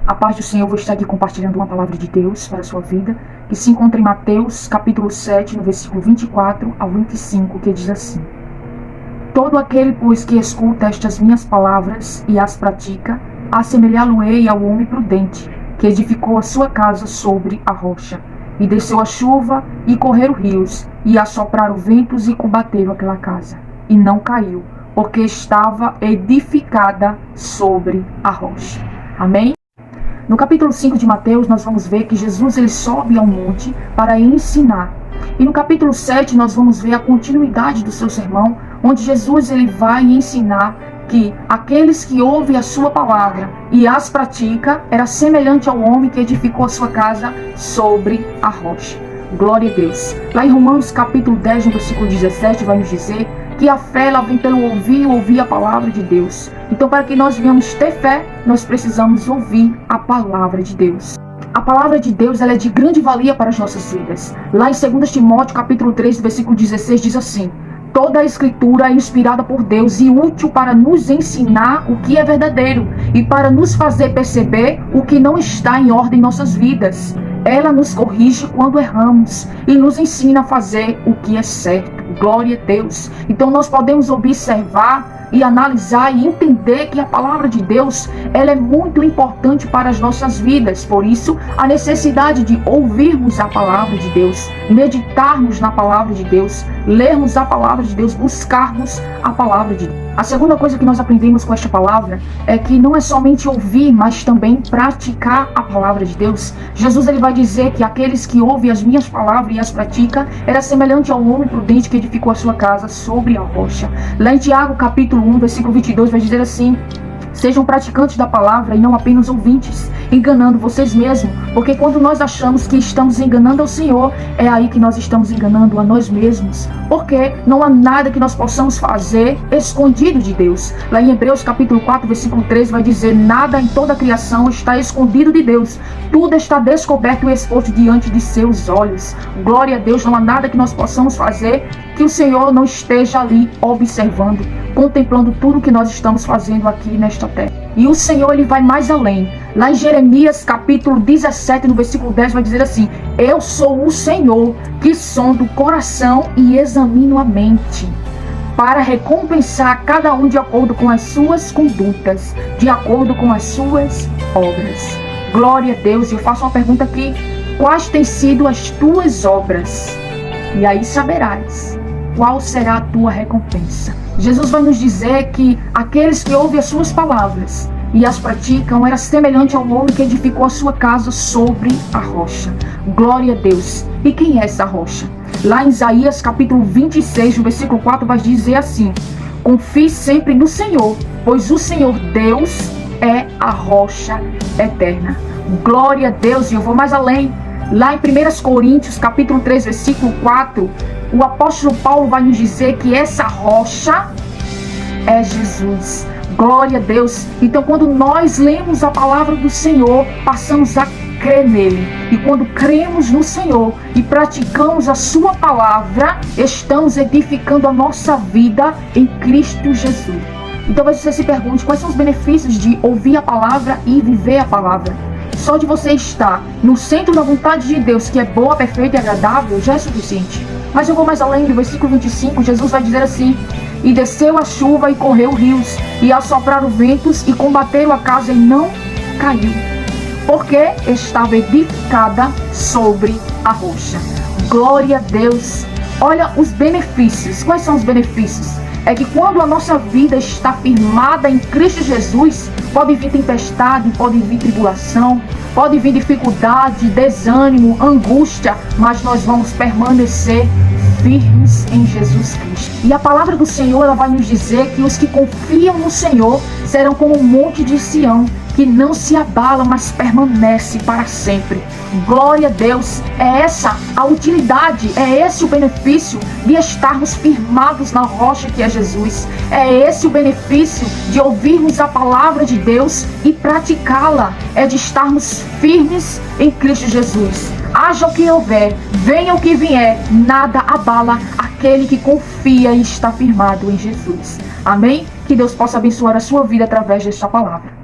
A paz do Senhor, vou estar aqui compartilhando uma palavra de Deus para a sua vida, que se encontra em Mateus, capítulo 7, no versículo 24 ao 25, que diz assim: Todo aquele, pois, que escuta estas minhas palavras e as pratica, assemelhá-lo-ei ao homem prudente, que edificou a sua casa sobre a rocha. E desceu a chuva, e correram rios, e assopraram ventos, e combateram aquela casa. E não caiu, porque estava edificada sobre a rocha. Amém? No capítulo 5 de Mateus, nós vamos ver que Jesus ele sobe ao monte para ensinar. E no capítulo 7, nós vamos ver a continuidade do seu sermão, onde Jesus ele vai ensinar que aqueles que ouvem a sua palavra e as pratica, era semelhante ao homem que edificou a sua casa sobre a rocha. Glória a Deus. Lá em Romanos capítulo 10, no versículo 17, vai nos dizer que a fé ela vem pelo ouvir a palavra de Deus. Então, para que nós venhamos ter fé, nós precisamos ouvir a palavra de Deus. A palavra de Deus ela é de grande valia para as nossas vidas. Lá em 2 Timóteo capítulo 3, versículo 16, diz assim: Toda a escritura é inspirada por Deus e útil para nos ensinar o que é verdadeiro e para nos fazer perceber o que não está em ordem em nossas vidas. Ela nos corrige quando erramos e nos ensina a fazer o que é certo. Glória a Deus. Então nós podemos observar e analisar e entender que a palavra de Deus ela é muito importante para as nossas vidas. Por isso, a necessidade de ouvirmos a palavra de Deus, meditarmos na palavra de Deus, lermos a palavra de Deus, buscarmos a palavra de Deus. A segunda coisa que nós aprendemos com esta palavra é que não é somente ouvir, mas também praticar a palavra de Deus. Jesus ele vai dizer que aqueles que ouvem as minhas palavras e as praticam, era semelhante ao homem prudente que edificou a sua casa sobre a rocha. Lá em Tiago capítulo 1, versículo 22, vai dizer assim: Sejam praticantes da palavra e não apenas ouvintes, enganando vocês mesmos, porque quando nós achamos que estamos enganando ao Senhor, é aí que nós estamos enganando a nós mesmos, porque não há nada que nós possamos fazer escondido de Deus. Lá em Hebreus capítulo 4, versículo 13 vai dizer: Nada em toda a criação está escondido de Deus, tudo está descoberto e exposto diante de seus olhos. Glória a Deus, não há nada que nós possamos fazer que o Senhor não esteja ali observando, contemplando tudo que nós estamos fazendo aqui nesta terra. E o Senhor ele vai mais além. Lá em Jeremias capítulo 17, no versículo 10, vai dizer assim: Eu sou o Senhor que sondo o coração e examino a mente, para recompensar cada um de acordo com as suas condutas, de acordo com as suas obras. Glória a Deus. E eu faço uma pergunta aqui: quais têm sido as tuas obras? E aí saberás qual será a tua recompensa. Jesus vai nos dizer que aqueles que ouvem as suas palavras e as praticam era semelhante ao homem que edificou a sua casa sobre a rocha. Glória a Deus. E quem é essa rocha? Lá em Isaías capítulo 26, no versículo 4, vai dizer assim: Confie sempre no Senhor, pois o Senhor Deus é a rocha eterna. Glória a Deus. E eu vou mais além. Lá em 1 Coríntios capítulo 3, versículo 4, o apóstolo Paulo vai nos dizer que essa rocha é Jesus. Glória a Deus. Então, quando nós lemos a palavra do Senhor, passamos a crer nele. E quando cremos no Senhor e praticamos a sua palavra, estamos edificando a nossa vida em Cristo Jesus. Então, você se pergunte, quais são os benefícios de ouvir a palavra e viver a palavra? Só de você estar no centro da vontade de Deus, que é boa, perfeita e agradável, já é suficiente. Mas eu vou mais além. No versículo 25, Jesus vai dizer assim: E desceu a chuva e correu rios, e assopraram ventos e combateram a casa e não caiu, porque estava edificada sobre a rocha. Glória a Deus. Olha os benefícios. Quais são os benefícios? É que quando a nossa vida está firmada em Cristo Jesus, pode vir tempestade, pode vir tribulação, pode vir dificuldade, desânimo, angústia, mas nós vamos permanecer firmes em Jesus Cristo. E a palavra do Senhor ela vai nos dizer que os que confiam no Senhor serão como um monte de Sião, que não se abala, mas permanece para sempre. Glória a Deus. É essa a utilidade, é esse o benefício de estarmos firmados na rocha que é Jesus. É esse o benefício de ouvirmos a palavra de Deus e praticá-la. É de estarmos firmes em Cristo Jesus. Haja o que houver, venha o que vier, nada abala aquele que confia e está firmado em Jesus. Amém? Que Deus possa abençoar a sua vida através desta palavra.